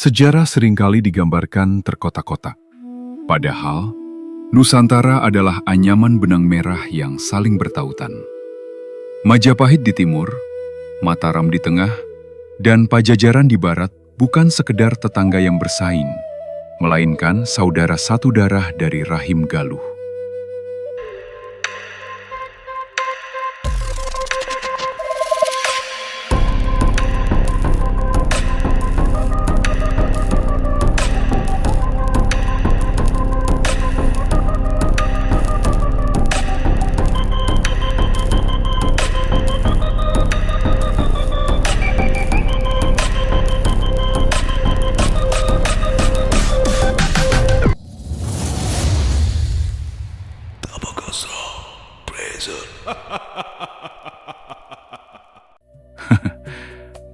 Sejarah seringkali digambarkan terkotak-kotak. Padahal, Nusantara adalah anyaman benang merah yang saling bertautan. Majapahit di timur, Mataram di tengah, dan Pajajaran di barat bukan sekedar tetangga yang bersaing, melainkan saudara satu darah dari rahim Galuh.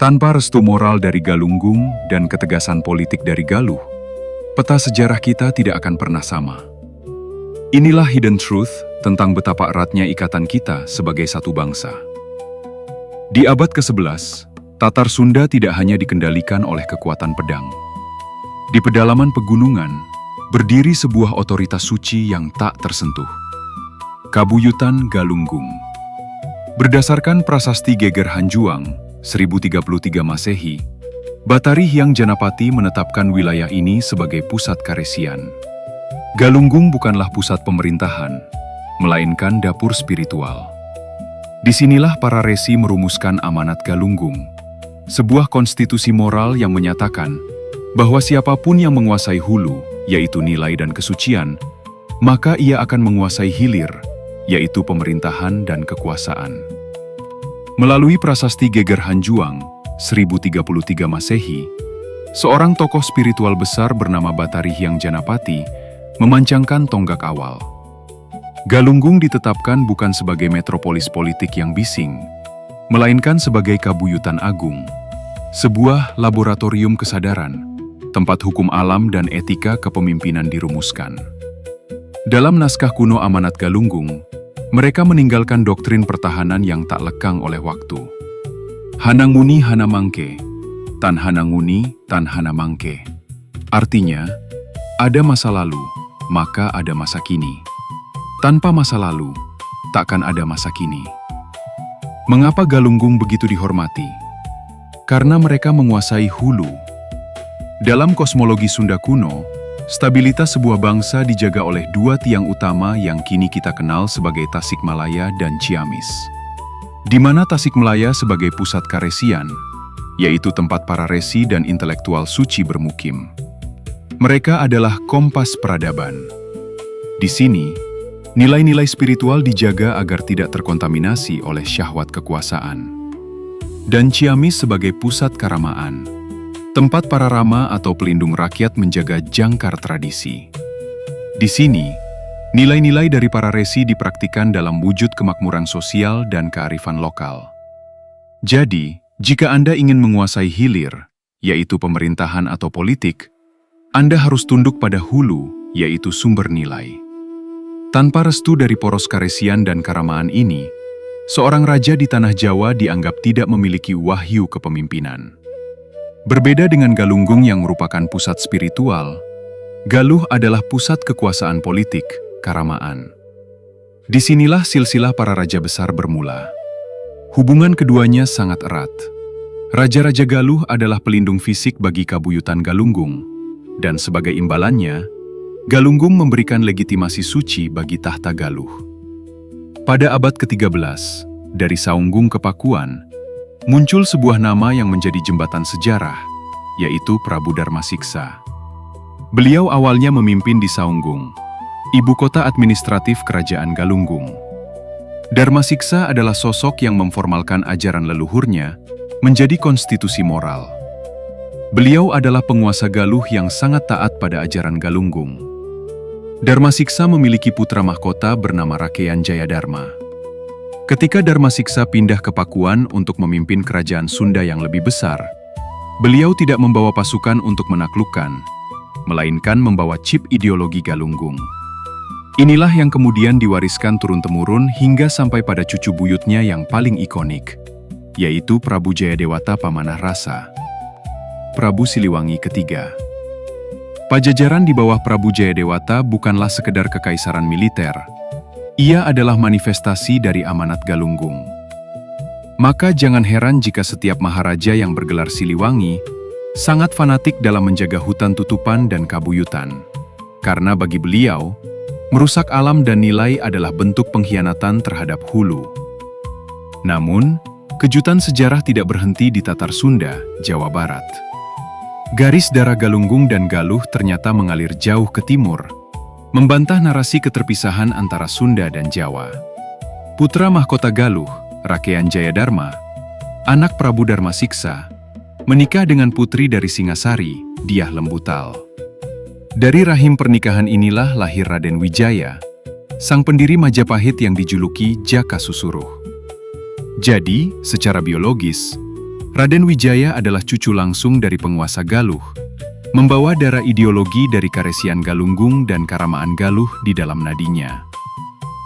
Tanpa restu moral dari Galunggung dan ketegasan politik dari Galuh, peta sejarah kita tidak akan pernah sama. Inilah hidden truth tentang betapa eratnya ikatan kita sebagai satu bangsa. Di abad ke-11, Tatar Sunda tidak hanya dikendalikan oleh kekuatan pedang. Di pedalaman pegunungan, berdiri sebuah otoritas suci yang tak tersentuh. Kabuyutan Galunggung. Berdasarkan prasasti Geger Hanjuang, 1033 Masehi, Batari Hyang Janapati menetapkan wilayah ini sebagai pusat karesian. Galunggung bukanlah pusat pemerintahan, melainkan dapur spiritual. Disinilah para resi merumuskan amanat Galunggung, sebuah konstitusi moral yang menyatakan bahwa siapapun yang menguasai hulu, yaitu nilai dan kesucian, maka ia akan menguasai hilir, yaitu pemerintahan dan kekuasaan. Melalui prasasti Geger Hanjuang, 1033 Masehi, seorang tokoh spiritual besar bernama Batari Hyang Janapati memancangkan tonggak awal. Galunggung ditetapkan bukan sebagai metropolis politik yang bising, melainkan sebagai kabuyutan agung, sebuah laboratorium kesadaran, tempat hukum alam dan etika kepemimpinan dirumuskan. Dalam naskah kuno Amanat Galunggung, mereka meninggalkan doktrin pertahanan yang tak lekang oleh waktu. Hananguni Hanamangke, Tan Hananguni Tan Hanamangke. Artinya, ada masa lalu, maka ada masa kini. Tanpa masa lalu, takkan ada masa kini. Mengapa Galunggung begitu dihormati? Karena mereka menguasai hulu. Dalam kosmologi Sunda kuno, stabilitas sebuah bangsa dijaga oleh dua tiang utama yang kini kita kenal sebagai Tasikmalaya dan Ciamis. Di mana Tasikmalaya sebagai pusat karesian, yaitu tempat para resi dan intelektual suci bermukim. Mereka adalah kompas peradaban. Di sini, nilai-nilai spiritual dijaga agar tidak terkontaminasi oleh syahwat kekuasaan. Dan Ciamis sebagai pusat karamaan, tempat para rama atau pelindung rakyat menjaga jangkar tradisi. Di sini, nilai-nilai dari para resi dipraktikkan dalam wujud kemakmuran sosial dan kearifan lokal. Jadi, jika Anda ingin menguasai hilir, yaitu pemerintahan atau politik, Anda harus tunduk pada hulu, yaitu sumber nilai. Tanpa restu dari poros karesian dan karamaan ini, seorang raja di tanah Jawa dianggap tidak memiliki wahyu kepemimpinan. Berbeda dengan Galunggung yang merupakan pusat spiritual, Galuh adalah pusat kekuasaan politik, karamaan. Disinilah silsilah para raja besar bermula. Hubungan keduanya sangat erat. Raja-raja Galuh adalah pelindung fisik bagi kabuyutan Galunggung, dan sebagai imbalannya, Galunggung memberikan legitimasi suci bagi tahta Galuh. Pada abad ke-13, dari Saunggung ke Pakuan, muncul sebuah nama yang menjadi jembatan sejarah, yaitu Prabu Darmasiksa. Beliau awalnya memimpin di Saunggung, ibu kota administratif kerajaan Galunggung. Darmasiksa adalah sosok yang memformalkan ajaran leluhurnya menjadi konstitusi moral. Beliau adalah penguasa Galuh yang sangat taat pada ajaran Galunggung. Darmasiksa memiliki putra mahkota bernama Rakean Jayadharma. Ketika Darmasiksa pindah ke Pakuan untuk memimpin kerajaan Sunda yang lebih besar, beliau tidak membawa pasukan untuk menaklukkan, melainkan membawa chip ideologi Galunggung. Inilah yang kemudian diwariskan turun-temurun hingga sampai pada cucu buyutnya yang paling ikonik, yaitu Prabu Jayadewata Pamanah Rasa. Prabu Siliwangi ketiga. Pajajaran di bawah Prabu Jayadewata bukanlah sekedar kekaisaran militer. Ia adalah manifestasi dari amanat Galunggung. Maka jangan heran jika setiap maharaja yang bergelar Siliwangi sangat fanatik dalam menjaga hutan tutupan dan kabuyutan. Karena bagi beliau, merusak alam dan nilai adalah bentuk pengkhianatan terhadap hulu. Namun, kejutan sejarah tidak berhenti di Tatar Sunda, Jawa Barat. Garis darah Galunggung dan Galuh ternyata mengalir jauh ke timur, membantah narasi keterpisahan antara Sunda dan Jawa. Putra mahkota Galuh, Rakean Jayadharma, anak Prabu Dharma Siksa, menikah dengan putri dari Singasari, Diah Lembutal. Dari rahim pernikahan inilah lahir Raden Wijaya, sang pendiri Majapahit yang dijuluki Jaka Susuruh. Jadi, secara biologis, Raden Wijaya adalah cucu langsung dari penguasa Galuh, membawa darah ideologi dari Karesian Galunggung dan Karamaan Galuh di dalam nadinya.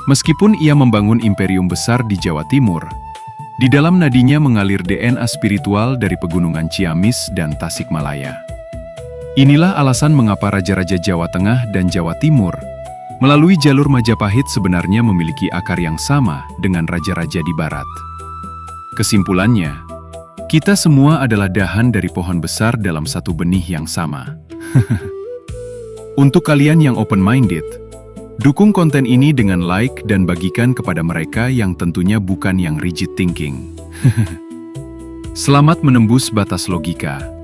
Meskipun ia membangun imperium besar di Jawa Timur, di dalam nadinya mengalir DNA spiritual dari pegunungan Ciamis dan Tasikmalaya. Inilah alasan mengapa raja-raja Jawa Tengah dan Jawa Timur melalui jalur Majapahit sebenarnya memiliki akar yang sama dengan raja-raja di Barat. Kesimpulannya, kita semua adalah dahan dari pohon besar dalam satu benih yang sama. Untuk kalian yang open-minded, dukung konten ini dengan like dan bagikan kepada mereka yang tentunya bukan yang rigid thinking. Selamat menembus batas logika.